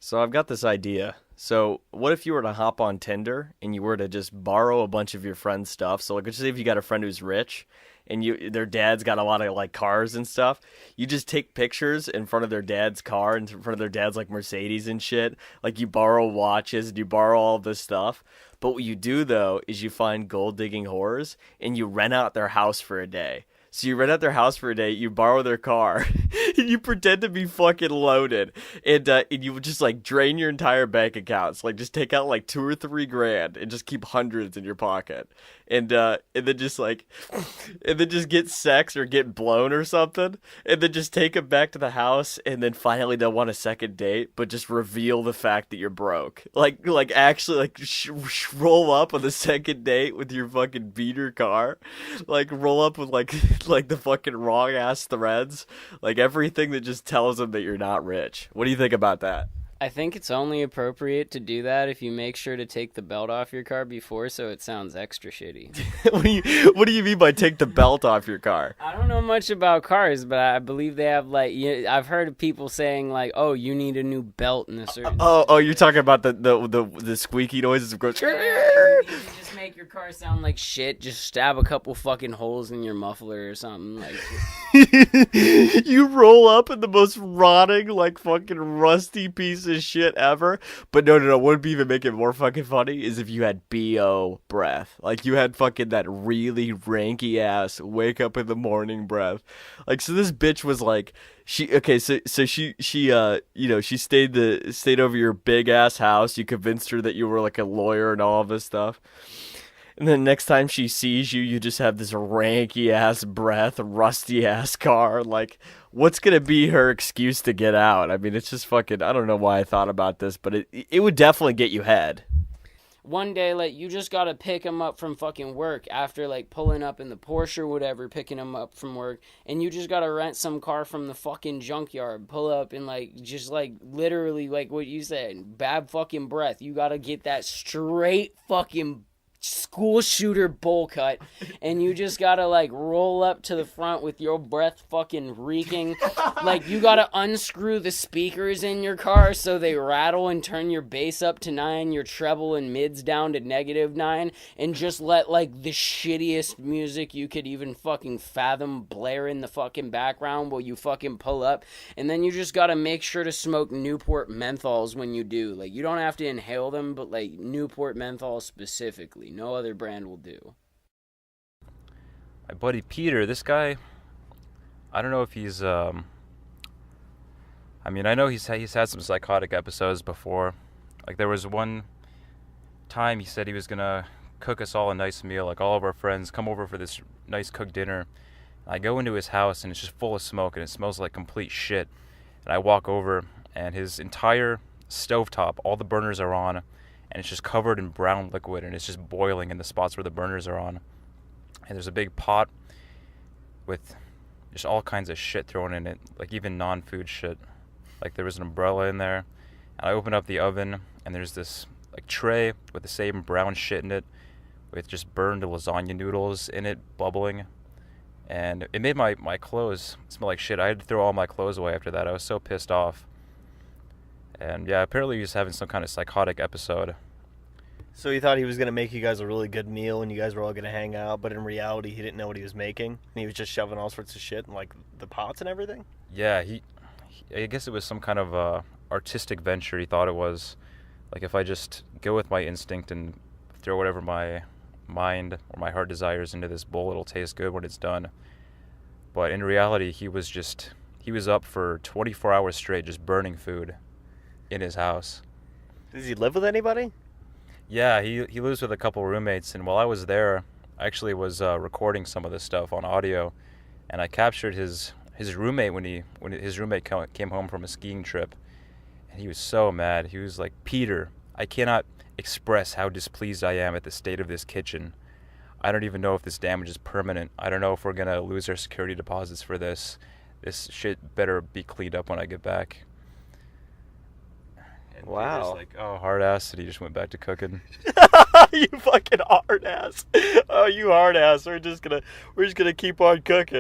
So I've got this idea. So what if you were to hop on Tinder and you were to just borrow a bunch of your friends' stuff? So like, let's say if you got a friend who's rich and their dad's got a lot of like cars and stuff, you just take pictures in front of their dad's car and in front of their dad's like Mercedes and shit. Like you borrow watches and you borrow all this stuff. But what you do though is you find gold digging whores and you rent out their house for a day. So you rent out their house for a day, you borrow their car, and you pretend to be fucking loaded, and you would just like drain your entire bank accounts, like just take out like 2 or 3 grand and just keep hundreds in your pocket, and then just like, and then just get sex or get blown or something, and then just take them back to the house, and then finally they'll want a second date, but just reveal the fact that you're broke, like actually like roll up on the second date with your fucking beater car, like roll up with like. Like the fucking wrong ass threads, like everything that just tells them that you're not rich. What do you think about that? I think it's only appropriate to do that if you make sure to take the belt off your car before, so it sounds extra shitty. What do you mean by take the belt off your car? I don't know much about cars, but I believe they have like I've heard of people saying like, "Oh, you need a new belt in a certain." Oh, you're talking about the squeaky noises of going. You just make your car sound like shit. Just stab a couple fucking holes in your muffler or something. Like, You roll up in the most rotting, like fucking rusty piece of shit ever. But no. What would even make it more fucking funny is if you had BO breath. Like you had fucking that really ranky ass wake up in the morning breath. Like, so this bitch was like, she stayed over your big ass house. You convinced her that you were like a lawyer and all of this stuff. And then next time she sees you, you just have this ranky ass breath, rusty ass car. Like, what's gonna be her excuse to get out? I mean, it's just fucking. I don't know why I thought about this, but it would definitely get you head. one day, like, you just gotta pick him up from fucking work after, like, pulling up in the Porsche or whatever, picking him up from work, and you just gotta rent some car from the fucking junkyard, pull up and, like, just, like, literally, like what you said, bad fucking breath. You gotta get that straight fucking school shooter bowl cut, and you just gotta like roll up to the front with your breath fucking reeking. Like, you gotta unscrew the speakers in your car so they rattle and turn your bass up to 9, your treble and mids down to -9, and just let like the shittiest music you could even fucking fathom blare in the fucking background while you fucking pull up. And then you just gotta make sure to smoke Newport menthols when you do. Like, you don't have to inhale them, but like Newport menthol specifically. No other brand will do. My buddy Peter, this guy, I don't know if he's, I mean, I know he's had some psychotic episodes before. Like, there was one time he said he was gonna cook us all a nice meal, like all of our friends come over for this nice cooked dinner. I go into his house and it's just full of smoke and it smells like complete shit. And I walk over and his entire stovetop, all the burners are on, and it's just covered in brown liquid, and it's just boiling in the spots where the burners are on. And there's a big pot with just all kinds of shit thrown in it, like even non-food shit. Like, there was an umbrella in there, and I open up the oven, and there's this like tray with the same brown shit in it, with just burned lasagna noodles in it, bubbling. And it made my clothes smell like shit. I had to throw all my clothes away after that. I was so pissed off. And yeah, apparently he was having some kind of psychotic episode. So he thought he was gonna make you guys a really good meal and you guys were all gonna hang out, but in reality he didn't know what he was making, and he was just shoving all sorts of shit in like the pots and everything. Yeah, I guess it was some kind of artistic venture. He thought it was, like, if I just go with my instinct and throw whatever my mind or my heart desires into this bowl, it'll taste good when it's done. But in reality, he was up for 24 hours straight just burning food in his house. Does he live with anybody? Yeah, he lives with a couple roommates, and while I was there, I actually was recording some of this stuff on audio, and I captured his roommate when his roommate came home from a skiing trip, and he was so mad. He was like, "Peter, I cannot express how displeased I am at the state of this kitchen. I don't even know if this damage is permanent. I don't know if we're gonna lose our security deposits for this. This shit better be cleaned up when I get back." And Wow. Peter's like, "Oh, hard ass," and he just went back to cooking. You fucking hard ass. Oh, you hard ass. We're just gonna keep on cooking.